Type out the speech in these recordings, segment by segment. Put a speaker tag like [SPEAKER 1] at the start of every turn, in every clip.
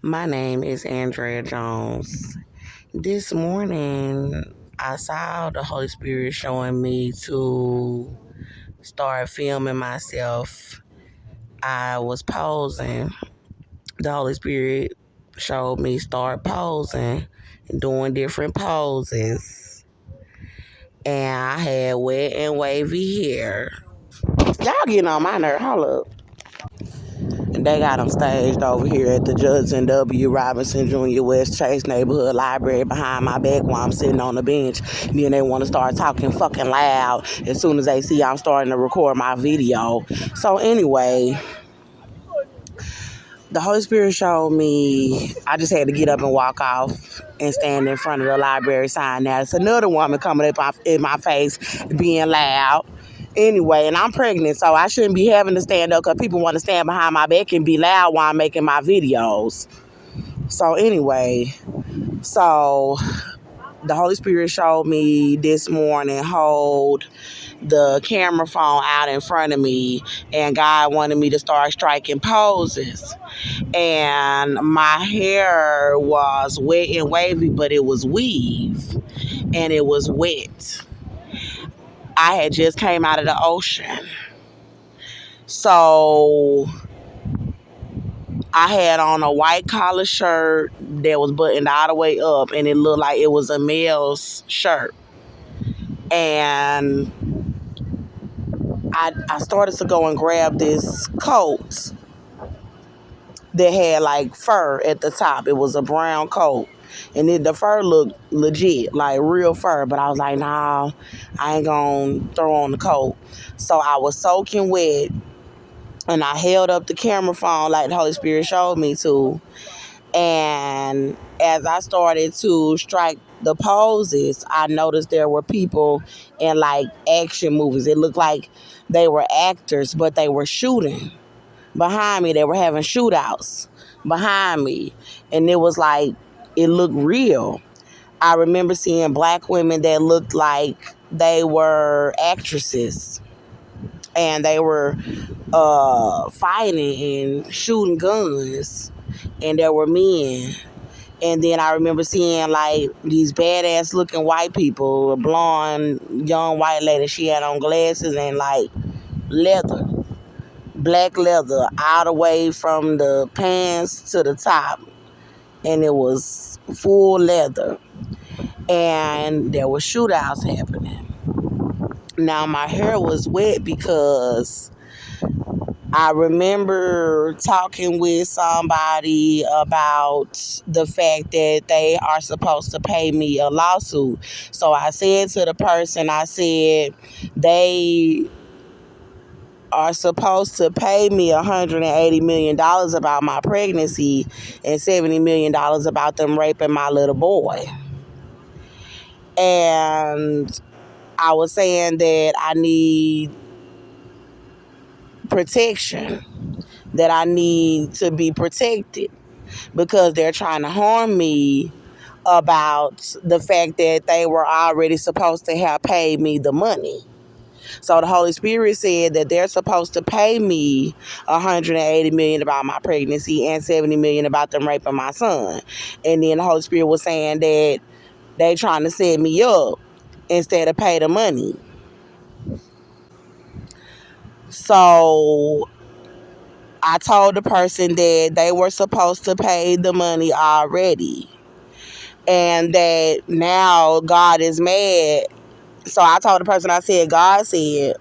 [SPEAKER 1] My name is Andrea Jones. This morning, I saw the Holy Spirit showing me to start filming myself. I was posing. The Holy Spirit showed me start posing, doing different poses. And I had wet and wavy hair. Y'all getting on my nerve. Hold up. And they got them staged over here at the Judson W. Robinson Jr. West Chase Neighborhood Library behind my back while I'm sitting on the bench. Then they want to start talking fucking loud as soon as they see I'm starting to record my video. So anyway, the Holy Spirit showed me I just had to get up and walk off and stand in front of the library sign. Now, it's another woman coming up in my face being loud. Anyway, and I'm pregnant, so I shouldn't be having to stand up because people want to stand behind my back and be loud while I'm making my videos. So anyway, so the Holy Spirit showed me this morning hold the camera phone out in front of me, and God wanted me to start striking poses. And my hair was wet and wavy, but it was weave, and it was wet. I had just came out of the ocean. So I had on a white collar shirt that was buttoned all the way up, and it looked like it was a male's shirt. And I started to go and grab this coat that had like fur at the top. It was a brown coat. And the fur looked legit, like real fur. But I was like, nah, I ain't gonna throw on the coat. So I was soaking wet, and I held up the camera phone like the Holy Spirit showed me to. And as I started to strike the poses, I noticed there were people in like action movies. It looked like they were actors, but they were shooting behind me. They were having shootouts behind me. And it was like, it looked real. I remember seeing black women that looked like they were actresses. And they were fighting and shooting guns. And there were men. And then I remember seeing like these badass looking white people, a blonde young white lady. She had on glasses and like leather, black leather, all the way from the pants to the top. And it was full leather. And there were shootouts happening. Now my hair was wet because I remember talking with somebody about the fact that they are supposed to pay me a lawsuit. So I said to the person, I said, they are supposed to pay me $180 million about my pregnancy and $70 million about them raping my little boy. And I was saying that I need protection, that I need to be protected because they're trying to harm me about the fact that they were already supposed to have paid me the money. So the Holy Spirit said that they're supposed to pay me $180 million about my pregnancy and $70 million about them raping my son. And then the Holy Spirit was saying that they trying to set me up instead of pay the money. So I told the person that they were supposed to pay the money already, and that now God is mad. So I told the person, I said, God said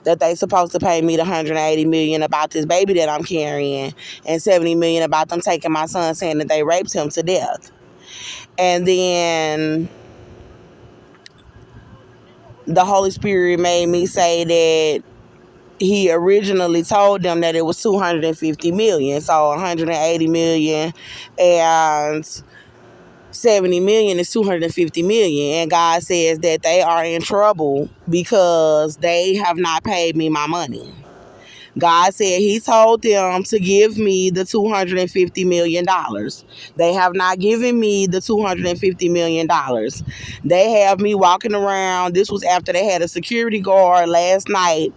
[SPEAKER 1] that they supposed to pay me the $180 million about this baby that I'm carrying and $70 million about them taking my son, saying that they raped him to death. And then the Holy Spirit made me say that he originally told them that it was $250 million. So $180 million and $70 million is $250 million. And God says that they are in trouble because they have not paid me my money. God said he told them to give me the $250 million. They have not given me the $250 million. They have me walking around. This was after they had a security guard last night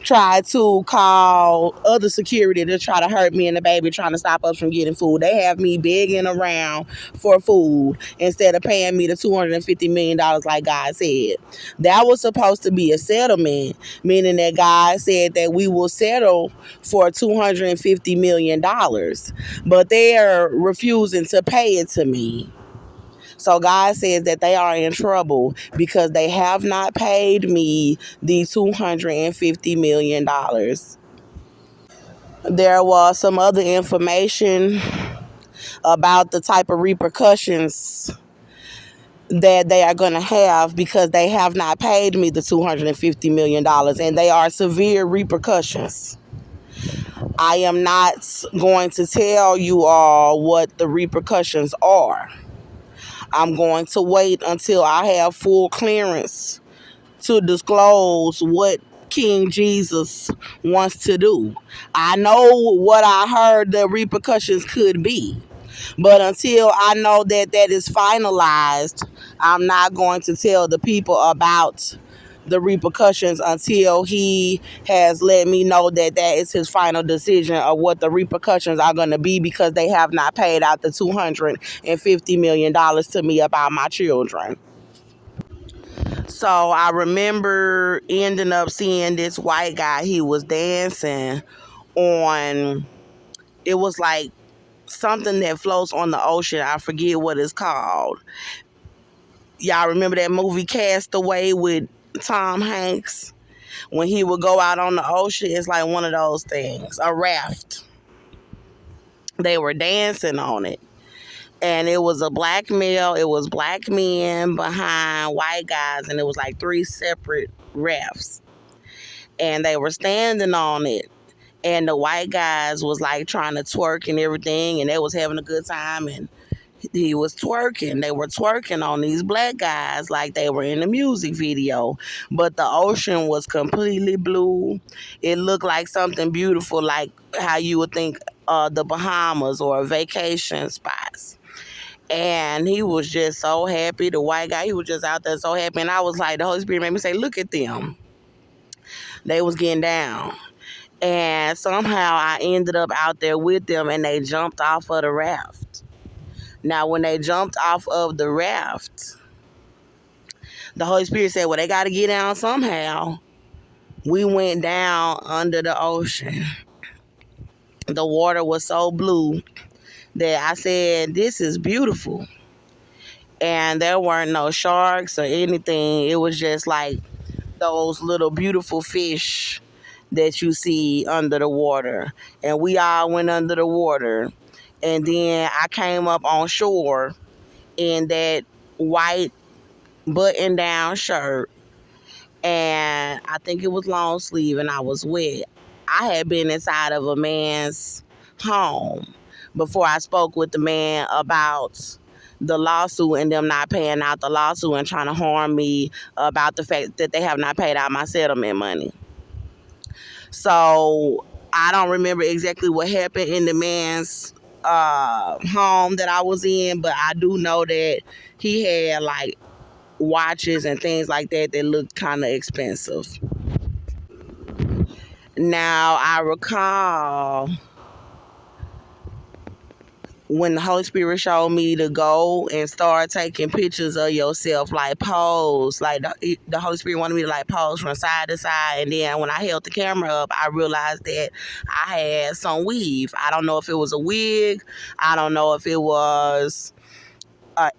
[SPEAKER 1] tried to call other security to try to hurt me and the baby, trying to stop us from getting food. They have me begging around for food instead of paying me the $250 million like God said. That was supposed to be a settlement, meaning that God said that we will settle for $250 million, but they're refusing to pay it to me. So God says that they are in trouble because they have not paid me the $250 million. There was some other information about the type of repercussions that they are going to have because they have not paid me the $250 million, and they are severe repercussions. I am not going to tell you all what the repercussions are. I'm going to wait until I have full clearance to disclose what King Jesus wants to do. I know what I heard the repercussions could be, but until I know that that is finalized, I'm not going to tell the people about the repercussions until he has let me know that that is his final decision of what the repercussions are going to be, because they have not paid out the $250 million to me about my children. So I remember ending up seeing this white guy. He was dancing on, it was like something that floats on the ocean. I forget what it's called. Y'all remember that movie Castaway with Tom Hanks? When he would go out on the ocean, it's like one of those things, a raft. They were dancing on it. And it was a black male, it was black men behind white guys, and it was like three separate rafts. And they were standing on it. And the white guys was like trying to twerk and everything, and they was having a good time, and he was twerking. They were twerking on these black guys like they were in a music video. But the ocean was completely blue. It looked like something beautiful, like how you would think the Bahamas or vacation spots. And he was just so happy. The white guy, he was just out there so happy. And I was like, the Holy Spirit made me say, look at them. They was getting down. And somehow I ended up out there with them, and they jumped off of the raft. Now, when they jumped off of the raft, the Holy Spirit said, well, they got to get down somehow. We went down under the ocean. The water was so blue that I said, this is beautiful. And there weren't no sharks or anything. It was just like those little beautiful fish that you see under the water. And we all went under the water. And then I came up on shore in that white button down shirt, and I think it was long sleeve, and I was wet. I had been inside of a man's home before I spoke with the man about the lawsuit and them not paying out the lawsuit and trying to harm me about the fact that they have not paid out my settlement money. So I don't remember exactly what happened in the man's home that I was in, but I do know that he had like watches and things like that that looked kind of expensive. Now, I recall when the Holy Spirit showed me to go and start taking pictures of yourself, like pose, like the Holy Spirit wanted me to like pose from side to side. And then when I held the camera up, I realized that I had some weave. I don't know if it was a wig. I don't know if it was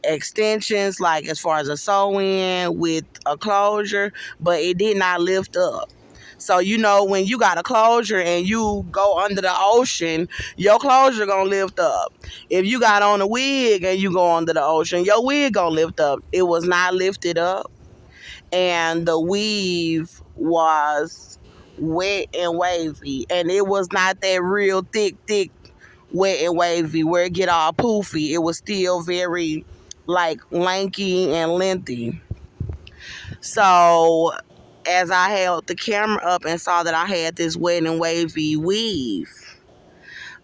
[SPEAKER 1] extensions, like as far as a sew-in with a closure, but it did not lift up. So, you know, when you got a closure and you go under the ocean, your closure gonna lift up. If you got on a wig and you go under the ocean, your wig gonna lift up. It was not lifted up, and the weave was wet and wavy, and it was not that real thick wet and wavy where it get all poofy. It was still very like lanky and lengthy. So as I held the camera up and saw that I had this wet and wavy weave,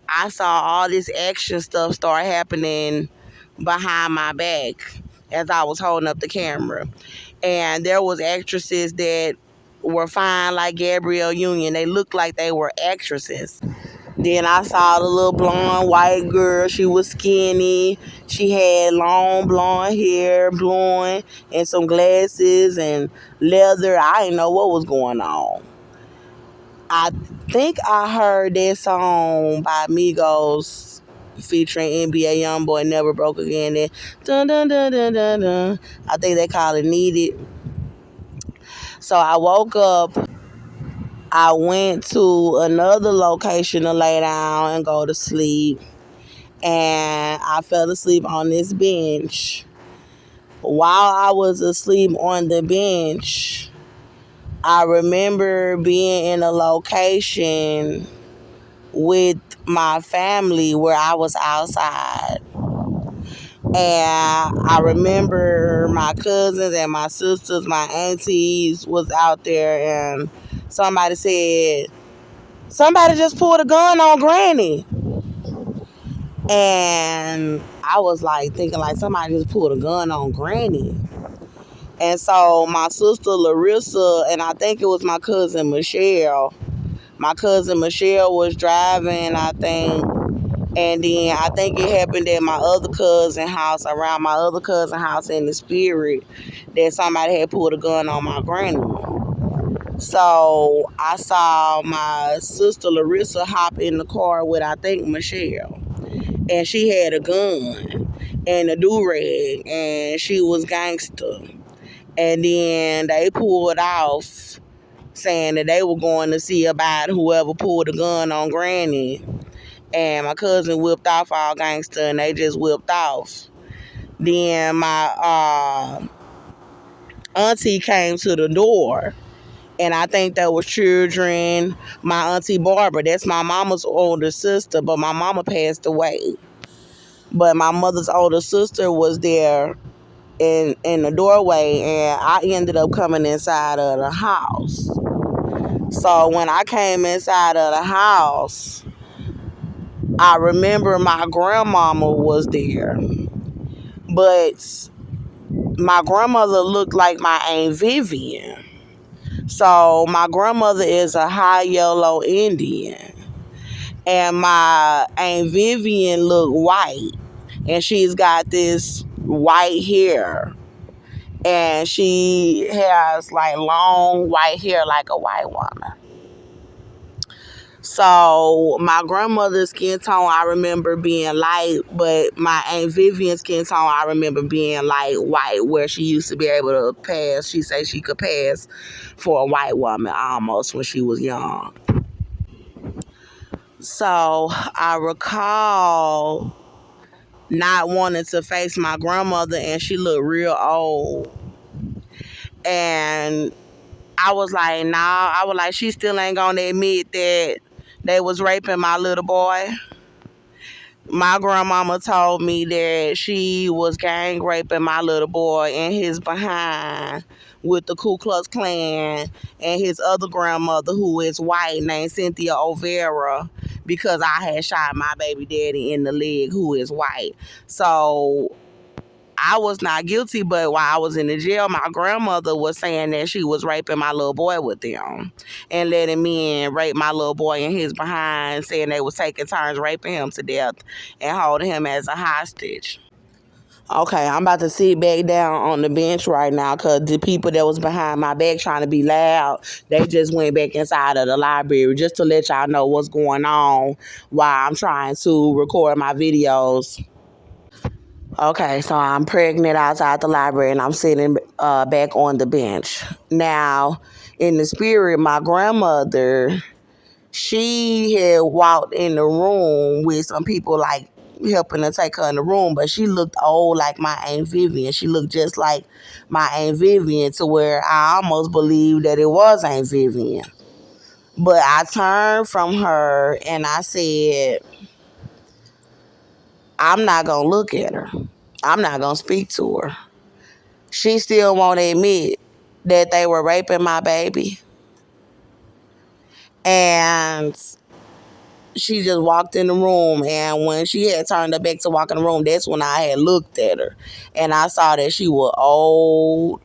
[SPEAKER 1] I saw all this action stuff start happening behind my back as I was holding up the camera. And there was actresses that were fine like Gabrielle Union. They looked like they were actresses. Then I saw the little blonde white girl. She was skinny. She had long blonde hair, blowing, and some glasses and leather. I didn't know what was going on. I think I heard that song by Migos featuring NBA YoungBoy, Never Broke Again. That dun dun dun dun dun dun. I think they call it Needed. So I woke up. I went to another location to lay down and go to sleep. And I fell asleep on this bench. While I was asleep on the bench, I remember being in a location with my family where I was outside. And I remember my cousins and my sisters, my aunties was out there, and somebody said, somebody just pulled a gun on Granny. And I was like thinking like somebody just pulled a gun on Granny. And so my sister Larissa and I think it was my cousin Michelle. My cousin Michelle was driving, I think. And then I think it happened at my other cousin house, around my other cousin house in the spirit, that somebody had pulled a gun on my granny. So I saw my sister Larissa hop in the car with, I think, Michelle. And she had a gun and a do-rag, and she was gangster. And then they pulled off saying that they were going to see about whoever pulled the gun on Granny. And my cousin whipped off all gangster, and they just whipped off. Then my auntie came to the door, and I think there was children. My auntie Barbara, that's my mama's older sister, but my mama passed away. But my mother's older sister was there in the doorway, and I ended up coming inside of the house. So when I came inside of the house, I remember my grandmama was there. But my grandmother looked like my Aunt Vivian. So my grandmother is a high yellow Indian. And my Aunt Vivian looked white. And she's got this white hair. And she has like long white hair like a white woman. So my grandmother's skin tone I remember being light, but my Aunt Vivian's skin tone I remember being like white, where she used to be able to pass. She said she could pass for a white woman almost when she was young. So I recall not wanting to face my grandmother, and she looked real old. And I was like, nah, I was like, she still ain't gonna admit that they was raping my little boy. My grandmama told me that she was gang raping my little boy and his behind with the Ku Klux Klan, and his other grandmother, who is white, named Cynthia Overa, because I had shot my baby daddy in the leg, who is white. So I was not guilty, but while I was in the jail, my grandmother was saying that she was raping my little boy with them and letting men rape my little boy in his behind, saying they was taking turns raping him to death and holding him as a hostage. Okay, I'm about to sit back down on the bench right now because the people that was behind my back trying to be loud, they just went back inside of the library, just to let y'all know what's going on while I'm trying to record my videos. Okay, so I'm pregnant outside the library, and I'm sitting back on the bench. Now, in the spirit, my grandmother, she had walked in the room with some people like helping to take her in the room, but she looked old like my Aunt Vivian. She looked just like my Aunt Vivian, to where I almost believed that it was Aunt Vivian. But I turned from her and I said, I'm not going to look at her. I'm not going to speak to her. She still won't admit that they were raping my baby. And she just walked in the room. And when she had turned her back to walk in the room, that's when I had looked at her. And I saw that she was old.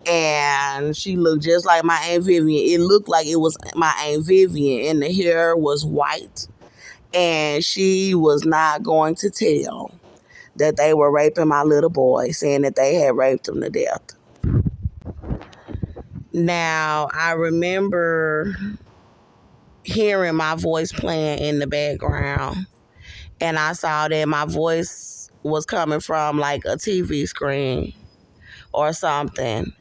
[SPEAKER 1] And she looked just like my Aunt Vivian. It looked like it was my Aunt Vivian, and the hair was white. And she was not going to tell that they were raping my little boy, saying that they had raped him to death. Now, I remember hearing my voice playing in the background, and I saw that my voice was coming from like a TV screen or something,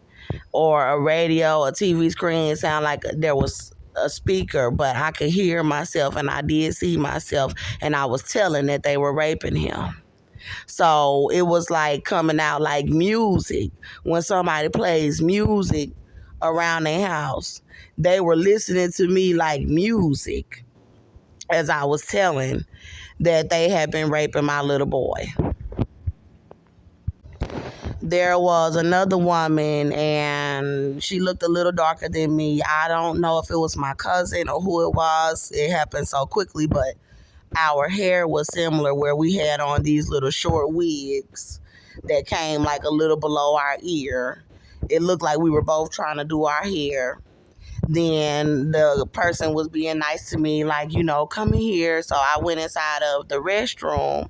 [SPEAKER 1] or a radio, a TV screen. It sounded like there was a speaker, but I could hear myself, and I did see myself, and I was telling that they were raping him. So it was like coming out like music. When somebody plays music around their house, they were listening to me like music as I was telling that they had been raping my little boy. There was another woman, and she looked a little darker than me. I don't know if it was my cousin or who it was. It happened so quickly, but our hair was similar, where we had on these little short wigs that came like a little below our ear. It looked like we were both trying to do our hair. Then the person was being nice to me, like, come in here. So I went inside of the restroom.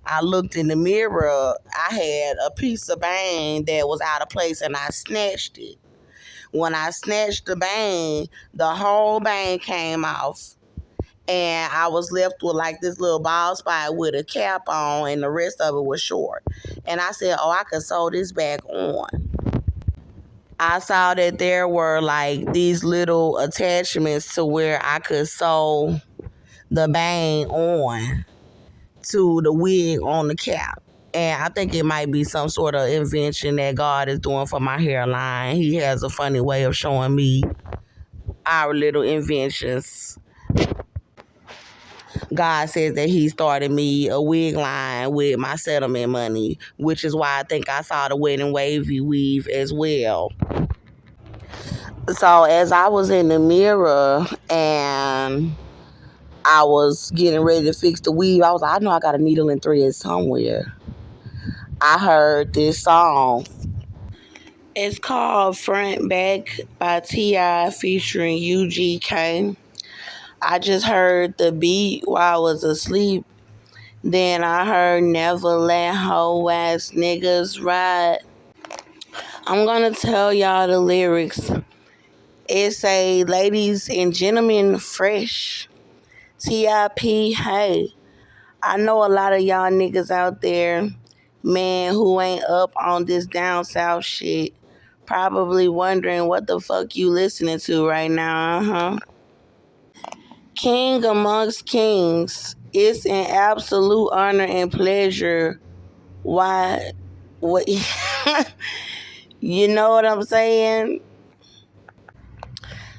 [SPEAKER 1] I looked in the mirror. I had a piece of bang that was out of place, and I snatched it. When I snatched the bang, the whole bang came off. And I was left with like this little bald spot with a cap on, and the rest of it was short. And I said, oh, I could sew this back on. I saw that there were like these little attachments to where I could sew the bang on to the wig on the cap. And I think it might be some sort of invention that God is doing for my hairline. He has a funny way of showing me our little inventions. God says that he started me a wig line with my settlement money, which is why I think I saw the wedding wavy weave as well. So as I was in the mirror and I was getting ready to fix the weave, I was like, I know I got a needle and thread somewhere. I heard this song. It's called Front Back by T.I. featuring UGK. I just heard the beat while I was asleep. Then I heard Never Let Hoe Ass Niggas Ride. I'm gonna tell y'all the lyrics. It say, ladies and gentlemen, fresh. TIP, hey. I know a lot of y'all niggas out there, man, who ain't up on this down south shit. Probably wondering what the fuck you listening to right now, King amongst kings, it's an absolute honor and pleasure. Why? What? You know what I'm saying?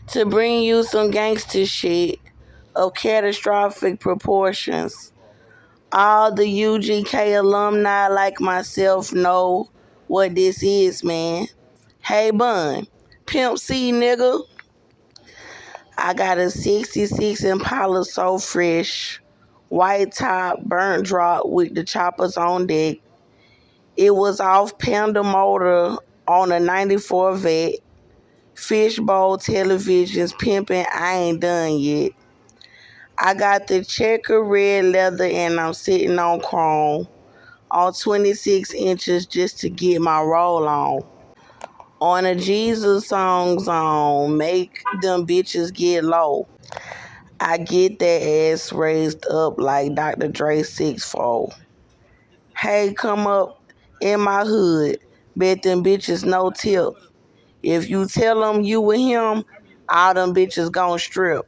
[SPEAKER 1] To bring you some gangster shit of catastrophic proportions. All the UGK alumni like myself know what this is, man. Hey, Bun, Pimp C, nigga. I got a 66 Impala so fresh. White top, burnt drop with the choppers on deck. It was off Panda Motor on a 94 Vet. Fishbowl televisions pimping, I ain't done yet. I got the checker red leather and I'm sitting on chrome. On 26 inches just to get my roll on a Jesus song zone, make them bitches get low. I get that ass raised up like Dr. Dre 6'4". Hey, come up in my hood, bet them bitches no tip. If you tell them you with him, all them bitches gon' strip.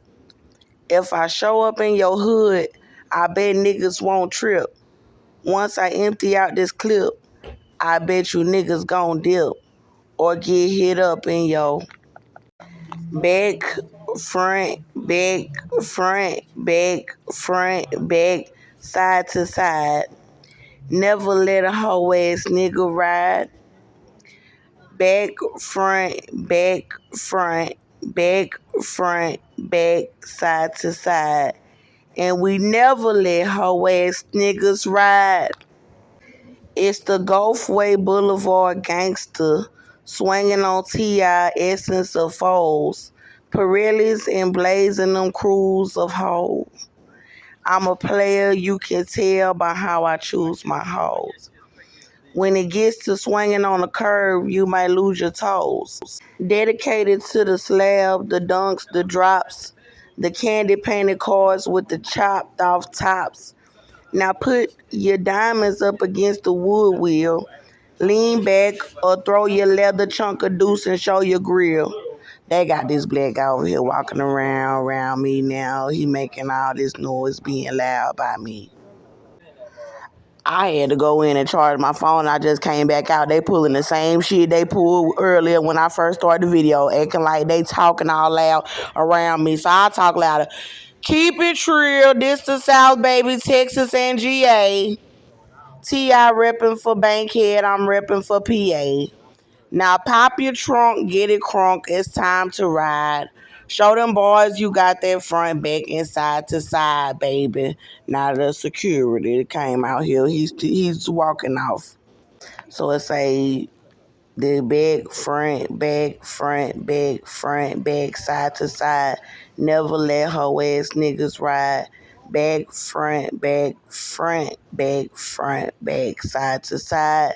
[SPEAKER 1] If I show up in your hood, I bet niggas won't trip. Once I empty out this clip, I bet you niggas gon' dip or get hit up in your back, front, back, front, back, front, back, side to side. Never let a hoe ass nigga ride. Back, front, back, front, back, front, back, side to side. And we never let hoe ass niggas ride. It's the Gulfway Boulevard gangster, Swinging on T.I. essence of foes. Pirellis and blazing them crews of hoes. I'm a player, you can tell by how I choose my hoes. When it gets to swinging on a curve, you might lose your toes. Dedicated to the slab, the dunks, the drops, the candy painted cards with the chopped off tops. Now put your diamonds up against the wood wheel. Lean back or throw your leather chunk of deuce and show your grill. They got this black guy over here walking around me now. He making all this noise being loud by me. I had to go in and charge my phone. I just came back out. They pulling the same shit they pulled earlier when I first started the video, acting like they talking all loud around me. So I talk louder. Keep it real. This the South, baby, Texas and GA. T.I. repping for Bankhead. I'm repping for PA. Now pop your trunk, get it crunk. It's time to ride. Show them boys you got that front, back, and side to side, baby. Now the security came out here. He's walking off. So it say the back, side to side. Never let hoe ass niggas ride. Back, side to side.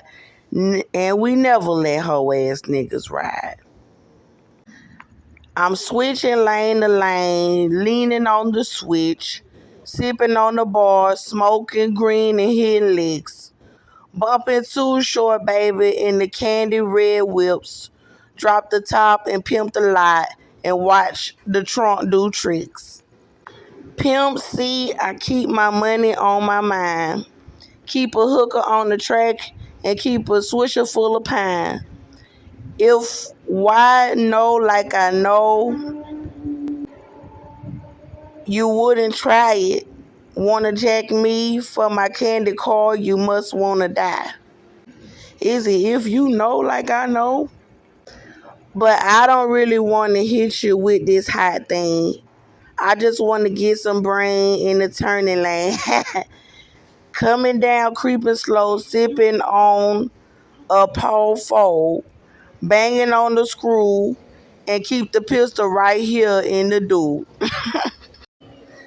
[SPEAKER 1] And we never let hoe ass niggas ride. I'm switching lane to lane, leaning on the switch, sipping on the bar, smoking green and hitting licks. Bumping too short, baby, in the candy red whips. Drop the top and pimp the lot and watch the trunk do tricks. Pimp C, I keep my money on my mind. Keep a hooker on the track and keep a swisher full of pine. If why know like I know, you wouldn't try it. Wanna jack me for my candy car, you must wanna die. Is it if you know like I know? But I don't really want to hit you with this hot thing. I just want to get some brain in the turning lane. Coming down, creeping slow, sipping on a pole fold, banging on the screw, and keep the pistol right here in the dude.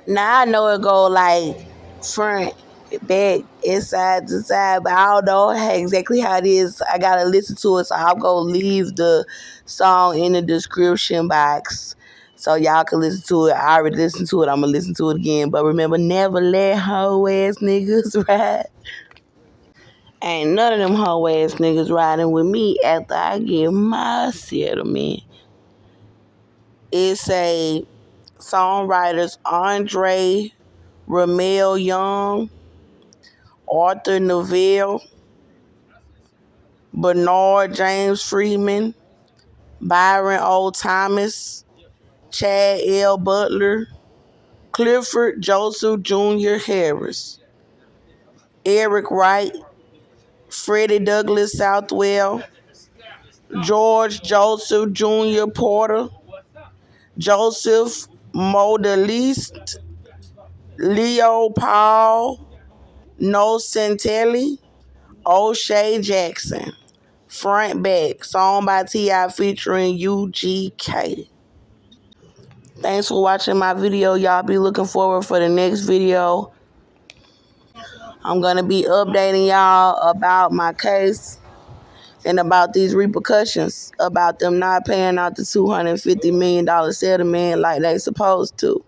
[SPEAKER 1] Now I know it go like front, back, inside to side, but I don't know exactly how it is. I gotta listen to it, so I'll go leave the song in the description box so y'all can listen to it. I already listened to it. I'm gonna listen to it again. But remember, never let hoe ass niggas ride. Ain't none of them hoe ass niggas riding with me after I get my settlement. It's a songwriters Andre Ramel Young, Arthur Neville, Bernard James Freeman, Byron O. Thomas, Chad L. Butler, Clifford Joseph Jr. Harris, Eric Wright, Freddie Douglass Southwell, George Joseph Jr. Porter, Joseph Modeliste, Leo Paul, No Santelli, O'Shea Jackson. Front Back, song by T.I. featuring UGK. Thanks for watching my video. Y'all be looking forward for the next video. I'm going to be updating y'all about my case and about these repercussions, about them not paying out the $250 million settlement like they supposed to.